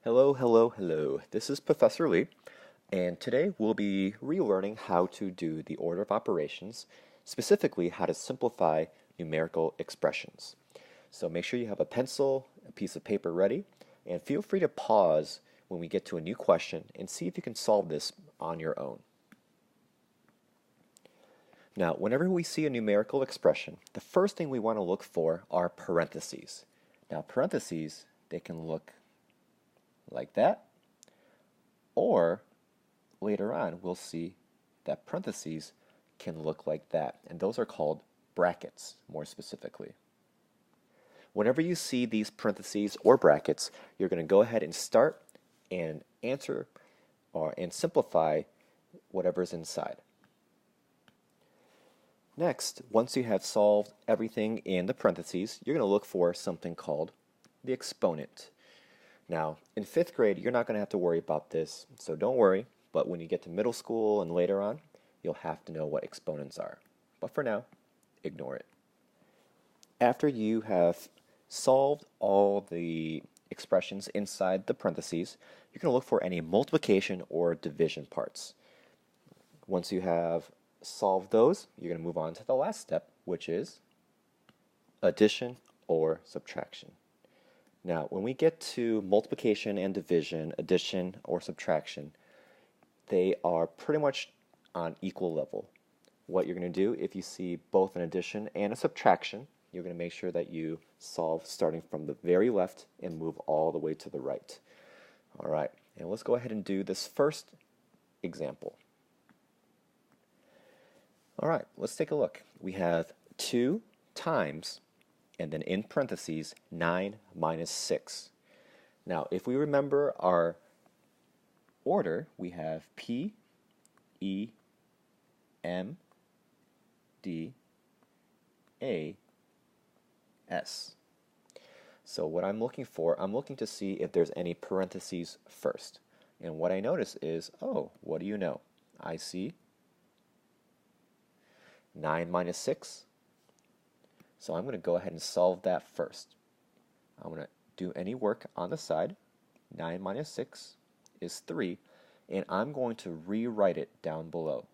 Hello, hello, hello. This is Professor Lee, and today we'll be relearning how to do the order of operations, specifically how to simplify numerical expressions. So make sure you have a pencil, a piece of paper ready, and feel free to pause when we get to a new question and see if you can solve this on your own. Now, whenever we see a numerical expression, the first thing we want to look for are parentheses. Now, parentheses, they can look like that, or later on we'll see that parentheses can look like that, and those are called brackets more specifically. Whenever you see these parentheses or brackets, you're going to go ahead and start and answer and simplify whatever's inside. Next, once you have solved everything in the parentheses, you're going to look for something called the exponent. Now, in 5th grade, you're not going to have to worry about this, so don't worry, but when you get to middle school and later on, you'll have to know what exponents are. But for now, ignore it. After you have solved all the expressions inside the parentheses, you're going to look for any multiplication or division parts. Once you have solved those, you're going to move on to the last step, which is addition or subtraction. Now, when we get to multiplication and division, addition or subtraction, they are pretty much on equal level. What you're going to do, if you see both an addition and a subtraction, you're going to make sure that you solve starting from the very left and move all the way to the right. All right, and let's go ahead and do this first example. All right, let's take a look. We have 2 times, and then in parentheses, 9 minus 6. Now, if we remember our order, we have P, E, M, D, A, S. So what I'm looking for, I'm looking to see if there's any parentheses first. And what I notice is, oh, what do you know? I see 9 minus 6. So I'm going to go ahead and solve that first. I'm going to do any work on the side. 9 minus 6 is 3, and I'm going to rewrite it down below.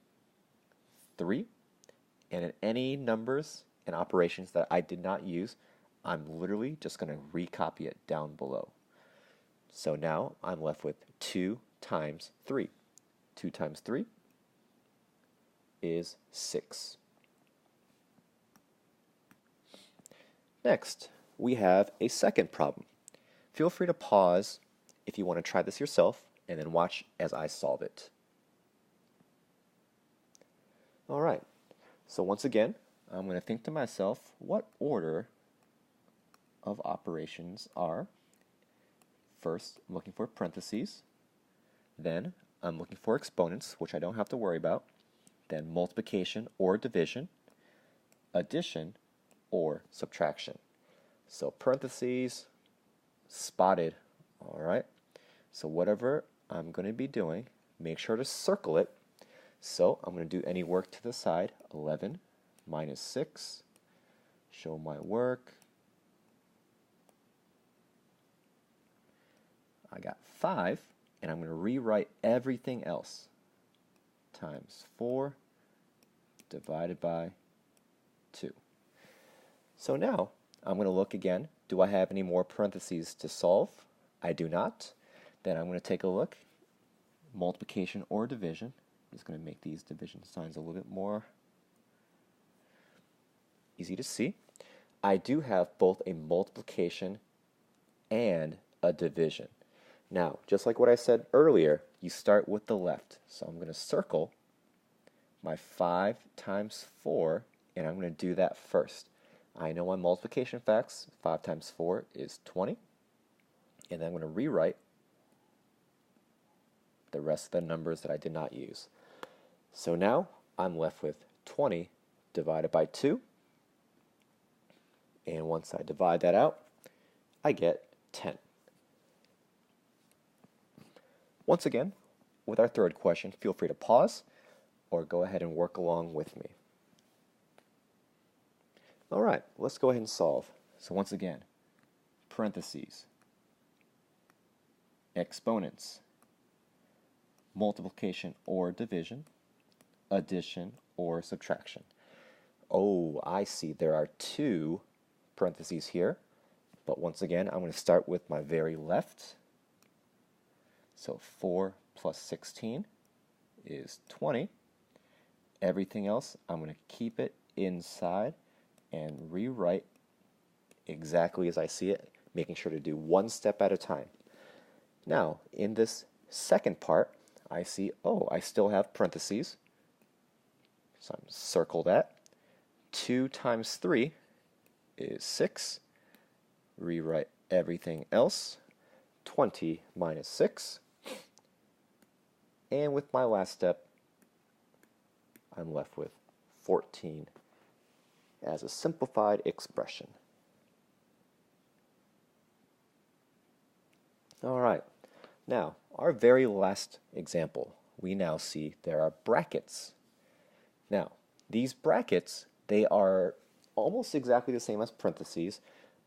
3, and in any numbers and operations that I did not use, I'm literally just going to recopy it down below. So now I'm left with 2 times 3. 2 times 3 is 6. Next, we have a second problem. Feel free to pause if you want to try this yourself, and then watch as I solve it. All right, so once again, I'm going to think to myself, what order of operations are? First, I'm looking for parentheses. Then, I'm looking for exponents, which I don't have to worry about. Then, multiplication or division, addition, or subtraction. So parentheses, spotted, all right? So whatever I'm going to be doing, make sure to circle it. So I'm going to do any work to the side. 11 minus 6, show my work. I got 5, and I'm going to rewrite everything else. Times 4 divided by 2. So now, I'm going to look again. Do I have any more parentheses to solve? I do not. Then I'm going to take a look. Multiplication or division. I'm just going to make these division signs a little bit more easy to see. I do have both a multiplication and a division. Now, just like what I said earlier, you start with the left. So I'm going to circle my 5 times 4, and I'm going to do that first. I know my multiplication facts. 5 times 4 is 20. And then I'm going to rewrite the rest of the numbers that I did not use. So now I'm left with 20 divided by 2. And once I divide that out, I get 10. Once again, with our third question, feel free to pause or go ahead and work along with me. All right, let's go ahead and solve. So once again, parentheses, exponents, multiplication or division, addition or subtraction. Oh, I see. There are two parentheses here. But once again, I'm going to start with my very left. So 4 plus 16 is 20. Everything else, I'm going to keep it inside and rewrite exactly as I see it, making sure to do one step at a time. Now, in this second part, I see, oh, I still have parentheses. So I'm circle that. 2 times 3 is 6. Rewrite everything else. 20 minus 6. And with my last step, I'm left with 14 as a simplified expression. All right, now our very last example, we now see there are brackets. Now, these brackets, they are almost exactly the same as parentheses,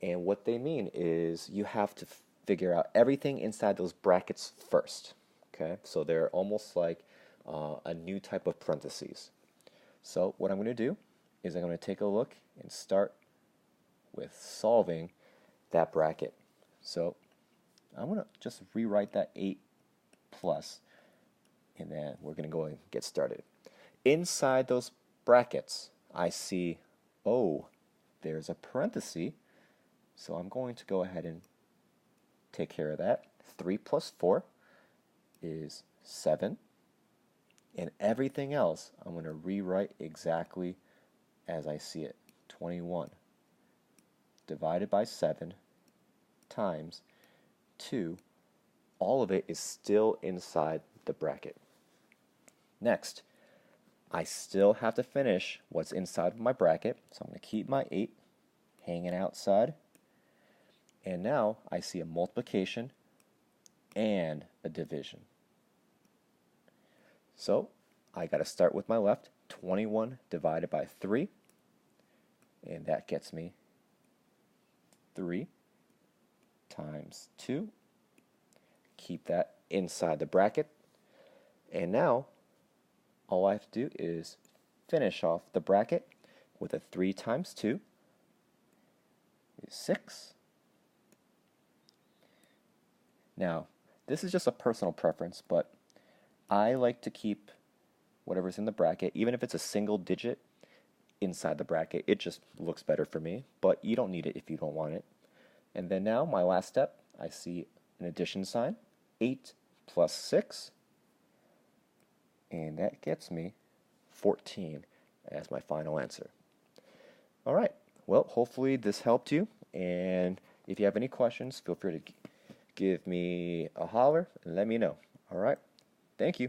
and what they mean is you have to figure out everything inside those brackets first. Okay, so they're almost like a new type of parentheses. So what I'm going to do is I'm going to take a look and start with solving that bracket. So I'm going to just rewrite that 8 plus, and then we're going to go and get started. Inside those brackets, I see, oh, there's a parenthesis, so I'm going to go ahead and take care of that. 3 plus 4 is 7, and everything else I'm going to rewrite exactly as I see it. 21 divided by 7 times 2, all of it is still inside the bracket. Next, I still have to finish what's inside of my bracket, so I'm going to keep my 8 hanging outside. And now I see a multiplication and a division. So I got to start with my left. 21 divided by 3, and that gets me 3 times 2. Keep that inside the bracket. And now all I have to do is finish off the bracket with a 3 times 2 is 6. Now, this is just a personal preference, but I like to keep whatever's in the bracket, even if it's a single digit inside the bracket. It just looks better for me, but you don't need it if you don't want it. And then now, my last step, I see an addition sign, 8 plus 6, and that gets me 14 as my final answer. All right, well, hopefully this helped you, and if you have any questions, feel free to give me a holler and let me know. All right, thank you.